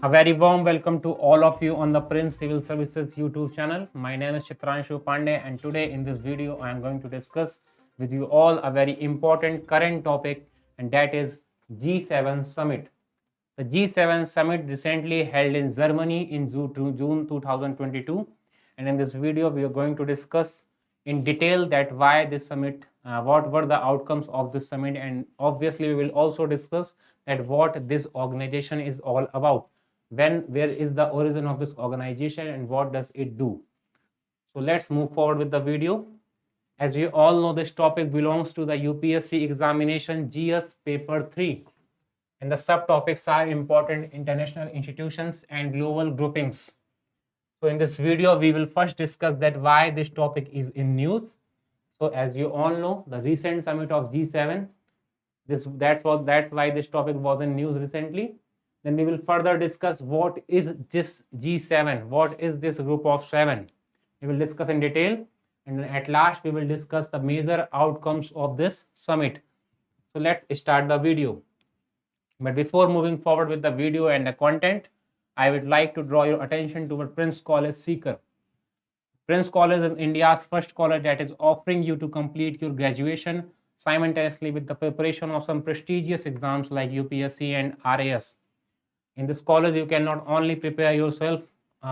A very warm welcome to all of you on the Prince Civil Services YouTube channel. My name is Chitranshu Pandey, and today in this video I am going to discuss with you all a very important current topic, and that is G7 Summit. The G7 Summit recently held in Germany in June 2022, and in this video we are going to discuss in detail that why this summit, what were the outcomes of this summit, and obviously we will also discuss that what this organization is all about, where is the origin of this organization and what does it do. So let's move forward with the video. As you all know, this topic belongs to the UPSC examination GS paper 3, and the subtopics are important international institutions and global groupings. So in this video we will first discuss that why this topic is in news. So as you all know, the recent summit of G7, that's why this topic was in news recently. Then we will further discuss what is this G7, what is this group of 7. We will discuss in detail, and then at last we will discuss the major outcomes of this summit. So let's start the video. But before moving forward with the video and the content, I would like to draw your attention to Prince College Sikar. Prince College is India's first college that is offering you to complete your graduation simultaneously with the preparation of some prestigious exams like UPSC and RAS. In this college, you can not only prepare yourself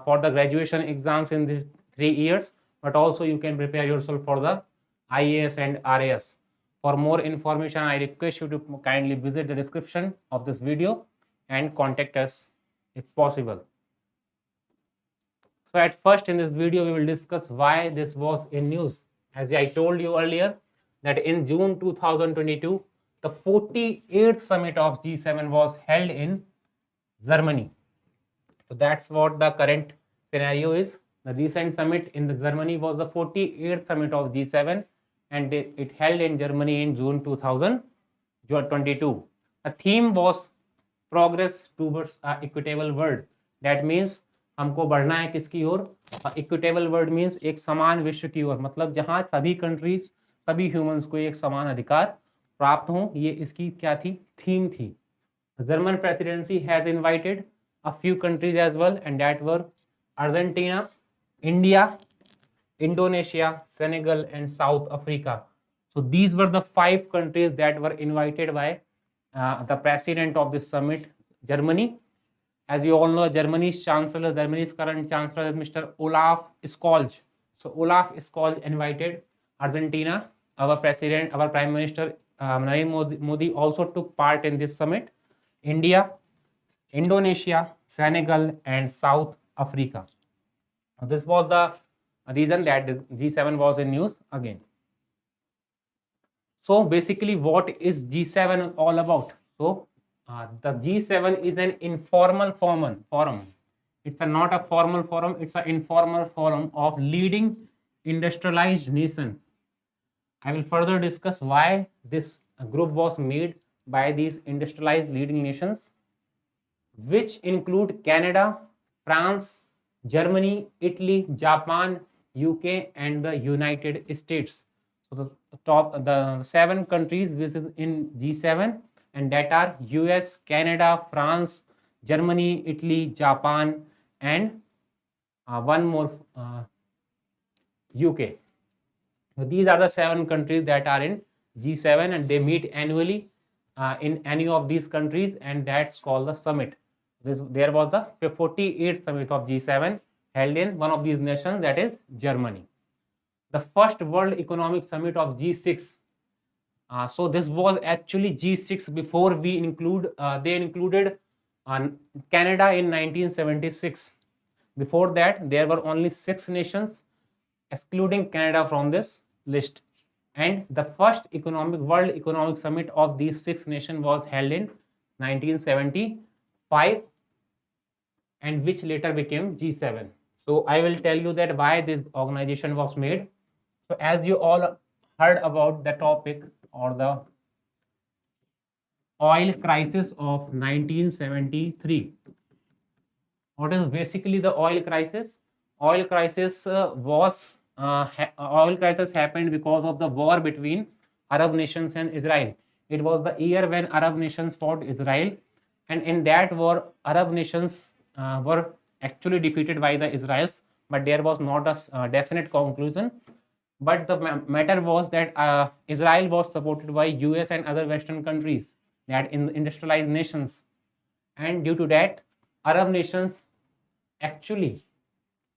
for the graduation exams in the 3 years, but also you can prepare yourself for the IAS and RAS. For more information, I request you to kindly visit the description of this video and contact us if possible. So at first in this video, we will discuss why this was in news. As I told you earlier, that in June 2022, the 48th summit of G7 was held in Germany. So that's what the current scenario is. The recent summit in the Germany was the 48th summit of G7, and it held in Germany in June 2022. The theme was progress towards an equitable world. That means हमको बढ़ना है किसकी ओर? Equitable world means एक समान विश्व की ओर, मतलब जहां सभी कंट्रीज, सभी ह्यूमंस को एक समान अधिकार प्राप्त हो, ये इसकी क्या थी? थीम थी. German presidency has invited a few countries as well, and that were Argentina, India, Indonesia, Senegal, and South Africa. So these were the 5 countries that were invited by the president of this summit, Germany. As you all know, Germany's current chancellor is Mr. Olaf Scholz. So Olaf Scholz invited Argentina. Our Prime Minister Narendra Modi also took part in this summit. India, Indonesia, Senegal, and South Africa. This was the reason that G7 was in news again. So basically, what is G7 all about? So the G7 is an informal forum. It's not a formal forum, it's an informal forum of leading industrialized nations. I will further discuss why this group was made by these industrialized leading nations, which include Canada, France, Germany, Italy, Japan, UK, and the United States. So the 7 countries which is in G7, and that are US, Canada, France, Germany, Italy, Japan, and one more, UK. So these are the 7 countries that are in G7, and they meet annually in any of these countries, and that's called the summit. There was the 48th summit of G7 held in one of these nations, that is Germany. The first World Economic Summit of G6. So this was actually G6 before they included Canada in 1976. Before that, there were only 6 nations, excluding Canada from this list. And the first World Economic Summit of these 6 nations was held in 1975, and which later became G7. So I will tell you that why this organization was made. So as you all heard about the topic or the oil crisis of 1973. What is basically the oil crisis? Oil crisis happened because of the war between Arab nations and Israel. It was the year when Arab nations fought Israel, and in that war, Arab nations were actually defeated by the Israelis, but there was not a definite conclusion. But the matter was that Israel was supported by US and other Western countries, that in industrialized nations, and due to that, Arab nations actually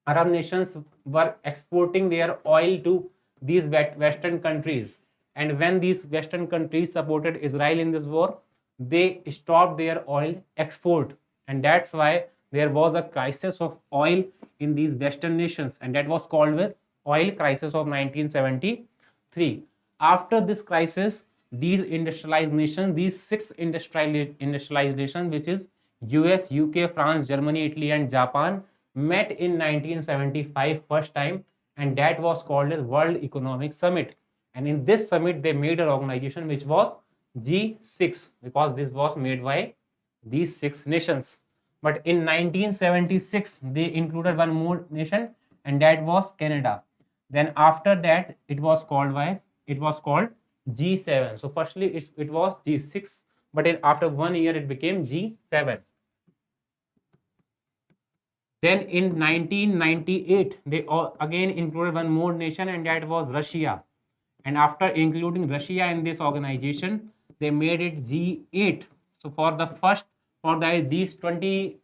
Arab nations were exporting their oil to these Western countries. And when these Western countries supported Israel in this war, they stopped their oil export. And that's why there was a crisis of oil in these Western nations. And that was called the oil crisis of 1973. After this crisis, these industrialized nations, these six industrialized nations, which is US, UK, France, Germany, Italy, and Japan, met in 1975 first time, and that was called as World Economic Summit. And in this summit, they made an organization which was G6, because this was made by these six nations. But in 1976, they included one more nation, and that was Canada. Then after that, it was called G7. So firstly, it was G6, but after 1 year, it became G7. Then in 1998, they again included one more nation, and that was Russia. And after including Russia in this organization, they made it G8. So these 20,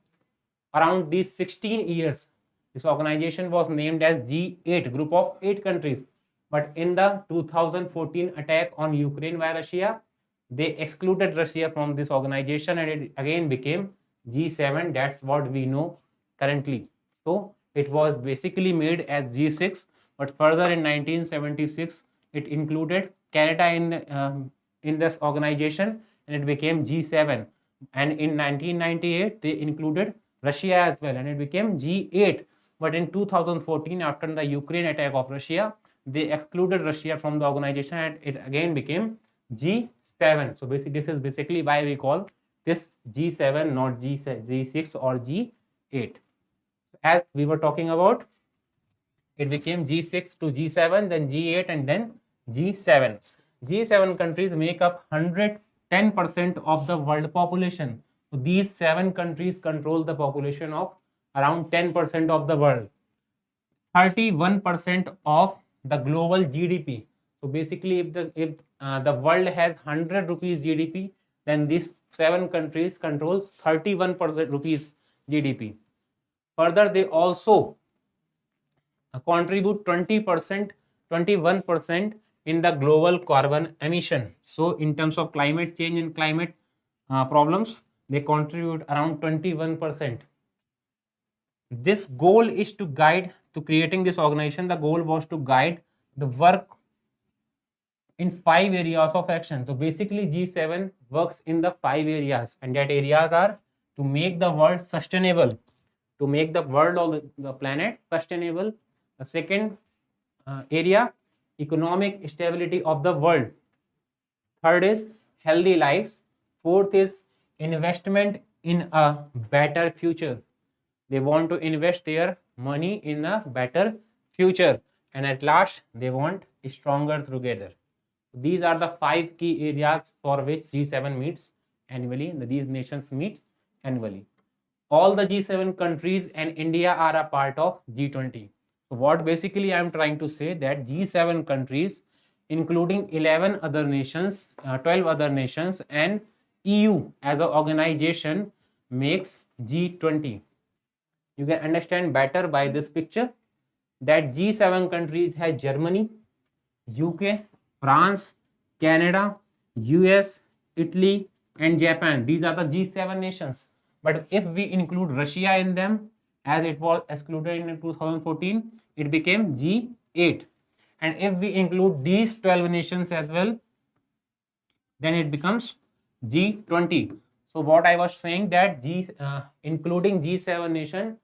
around these 16 years, this organization was named as G8, group of 8 countries. But in the 2014 attack on Ukraine by Russia, they excluded Russia from this organization, and it again became G7. That's what we know currently. So it was basically made as G6, but further in 1976, it included Canada in this organization, and it became G7. And in 1998, they included Russia as well, and it became G8. But in 2014, after the Ukraine attack of Russia, they excluded Russia from the organization, and it again became G7. So basically, this is basically why we call this G7, not G6 or G8. As we were talking about, it became G6 to G7, then G8, and then G7. G7 countries make up 110% of the world population. So these 7 countries control the population of around 10% of the world. 31% of the global GDP. So basically, if the world has 100 rupees GDP, then these 7 countries controls 31% rupees GDP. Further, they also contribute 20%, 21% in the global carbon emission. So in terms of climate change and climate problems, they contribute around 21%. This goal is to guide, to creating this organization, the goal was to guide the work in 5 areas of action. So basically, G7 works in the 5 areas, and that areas are to make the world sustainable, to make the world or the planet sustainable. The second area, economic stability of the world. Third is healthy lives. Fourth is investment in a better future. They want to invest their money in a better future. And at last, they want stronger together. These are the 5 key areas for which G7 meets annually. These nations meet annually. All the G7 countries and India are a part of G20. So what basically I am trying to say, that G7 countries, including 11 other nations, 12 other nations, and EU as an organization makes G20. You can understand better by this picture that G7 countries have Germany, UK, France, Canada, US, Italy, and Japan. These are the G7 nations. But if we include Russia in them, as it was excluded in 2014, it became G8. And if we include these 12 nations as well, then it becomes G20. So what I was saying, that including G7 nation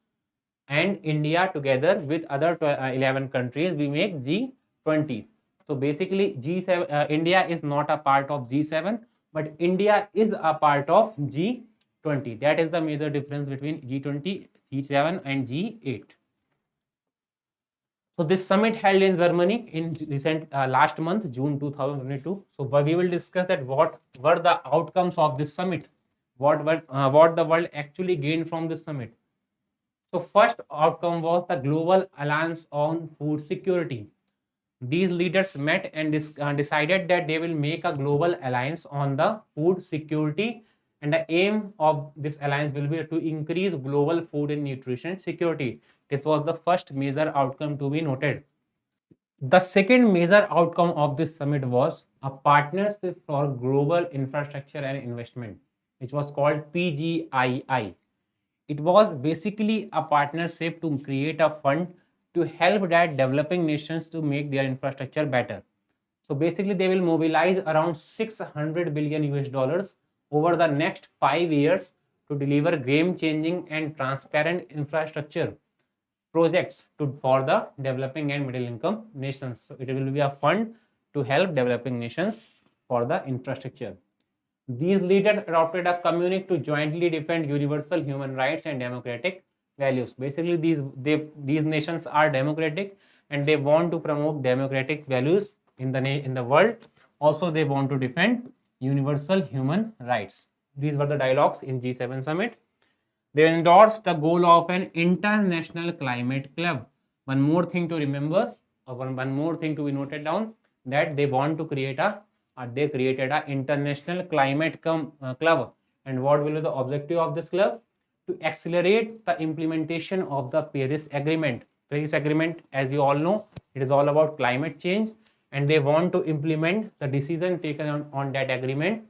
and India together with other 11 countries, we make G20. So basically, India is not a part of G7, but India is a part of G20. That is the major difference between G20, G7, and G8. So this summit held in Germany in last month, June 2022. So we will discuss that what were the outcomes of this summit, what the world actually gained from this summit. So first outcome was the Global Alliance on Food Security. These leaders met and decided that they will make a global alliance on the food security, and the aim of this alliance will be to increase global food and nutrition security. This was the first major outcome to be noted. The second major outcome of this summit was a partnership for global infrastructure and investment, which was called PGII. It was basically a partnership to create a fund to help that developing nations to make their infrastructure better. So basically, they will mobilize around 600 billion US dollars over the next 5 years to deliver game-changing and transparent infrastructure projects for the developing and middle income nations. So it will be a fund to help developing nations for the infrastructure. These leaders adopted a communique to jointly defend universal human rights and democratic values. Basically, these nations are democratic and they want to promote democratic values in the world. Also, they want to defend universal human rights. These were the dialogues in G7 summit. They endorsed the goal of an international climate club. One more thing to remember, or one more thing to be noted down, that they want to create they created an international climate club. And what will be the objective of this club? To accelerate the implementation of the Paris Agreement. Paris Agreement, as you all know, it is all about climate change, and they want to implement the decision taken on that agreement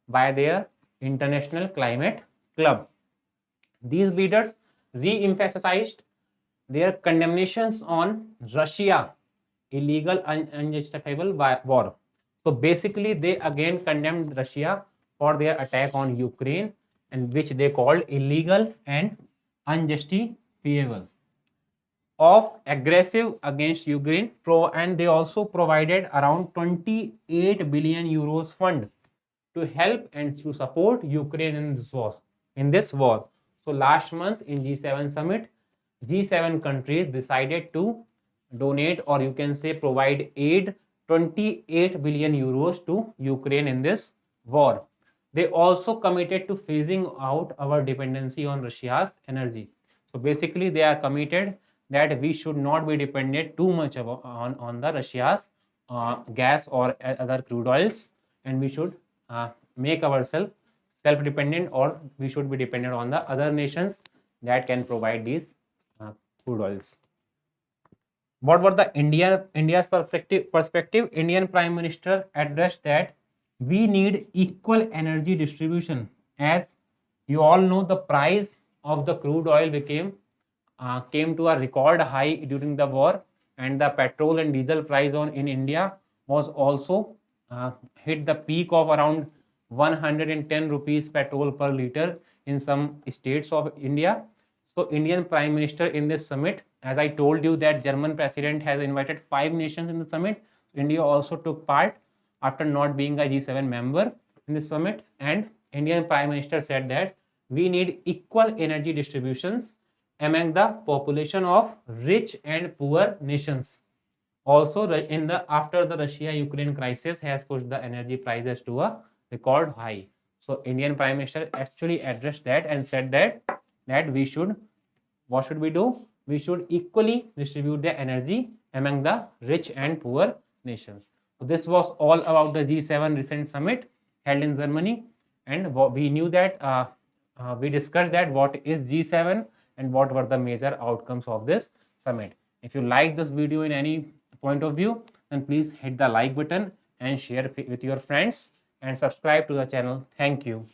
by their international climate club. These leaders re-emphasized their condemnations on Russia illegal and unjustifiable war. So basically, they again condemned Russia for their attack on Ukraine, and which they called illegal and unjustifiable of aggressive against Ukraine. And they also provided around 28 billion euros fund to help and to support Ukraine in this war. So last month in G7 summit, G7 countries decided to donate, or you can say provide aid, 28 billion euros to Ukraine in this war. They also committed to phasing out our dependency on Russia's energy. So basically, they are committed that we should not be dependent too much on the Russia's gas or other crude oils, and we should make ourselves self-dependent, or we should be dependent on the other nations that can provide these crude oils. What were the India's perspective? Indian Prime Minister addressed that we need equal energy distribution. As you all know, the price of the crude oil came to a record high during the war, and the petrol and diesel price in India was also hit the peak of around 110 rupees petrol per liter in some states of India. So Indian Prime Minister in this summit, as I told you that German president has invited 5 nations in the summit, India also took part after not being a G7 member in this summit, and Indian Prime Minister said that we need equal energy distributions among the population of rich and poor nations. Also, after the Russia-Ukraine crisis has pushed the energy prices to a record high. So Indian Prime Minister actually addressed that and said that we should, what should we do? We should equally distribute the energy among the rich and poor nations. So this was all about the G7 recent summit held in Germany, and we knew that we discussed that what is G7 and what were the major outcomes of this summit. If you like this video in any point of view, then please hit the like button and share with your friends and subscribe to the channel. Thank you.